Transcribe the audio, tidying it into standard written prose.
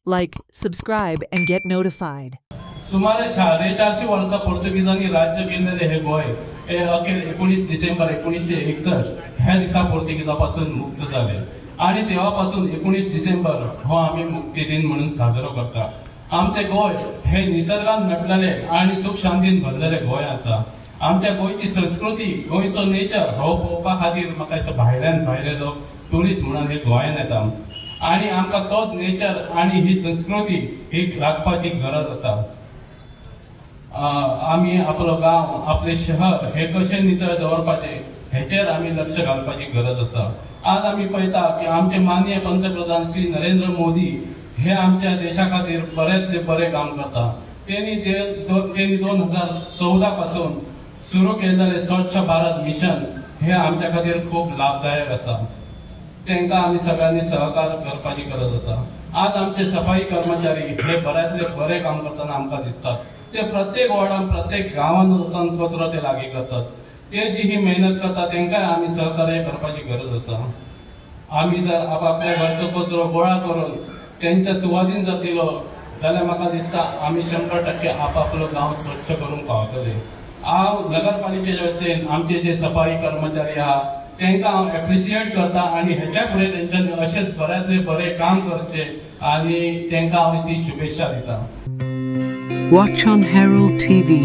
Like, subscribe, and get notified. सुमारे 450 वर्सां पोर्तुगीजांनी राज्य केलेले हे गोय हे अखेर 19 डिसेंबर 1961 ह्या दिसा पोर्तुगीजांपासून मुक्त झाले आणि तेव्हापासून 19 डिसेंबर हो आम्ही मुक्ती दिन म्हणून साजरो करता। आमचे गोय हे निसर्गान नटलेले आणि सुख शांतीन भरलेले गोय आसा। आमच्या गोयची संस्कृती गोयचो नेचर हो पळोवपा खातीर म्हाका भायले लोक टुरिस्ट म्हणून हे गोंयांत येता आणि आमकां तोच नेचर आणि ही संस्कृती ही राखपाची गरज आसा। आम्ही आपलो गांव आपले शहर हे कशे नितळ दवरपाचे हेचेर आम्ही लक्ष घालपाची गरज आसा। आज आम्ही पळयता की आमचे माननीय पंतप्रधान श्री नरेंद्र मोदी हे आमच्या देशा खातीर बरेचले बरे काम करता। त्यांनी 2014 पासून सुरू केलेले स्वच्छ भारत मिशन हे आमच्या खातीर खूप लाभदायक आसा। त्यांना आम्ही सगळ्यांनी सहकार्य करपाची गरज आसा। आज आमचे सफाई कर्मचारी हे बऱ्यातले बरे काम करताना आमकां दिसतात। ते प्रत्येक वार्डान प्रत्येक गांवांत वचून कचरो ते लागीं करतात। ते जी ही मेहनत करतात त्यांना आम्ही सहकार्य करपाची गरज आसा। आम्ही जर आपापल्या घरचो कचरो गोळा करून त्यांच्या सुवादीन जर दिलो जाल्यार म्हाका दिसता आम्ही 100% आपापलो गांव स्वच्छ करूंक पावतले। हांव नगरपालिकेचे वतीन आमचे जे सफाई कर्मचारी आहा त्यांना हांव एप्रिशिएट करता आणि हेच्या फुडें तेंच्यांनी अशेच बऱ्यातले बरे काम करचे आणि त्यांना हांव ती शुभेच्छा दिता। Watch on Herald TV.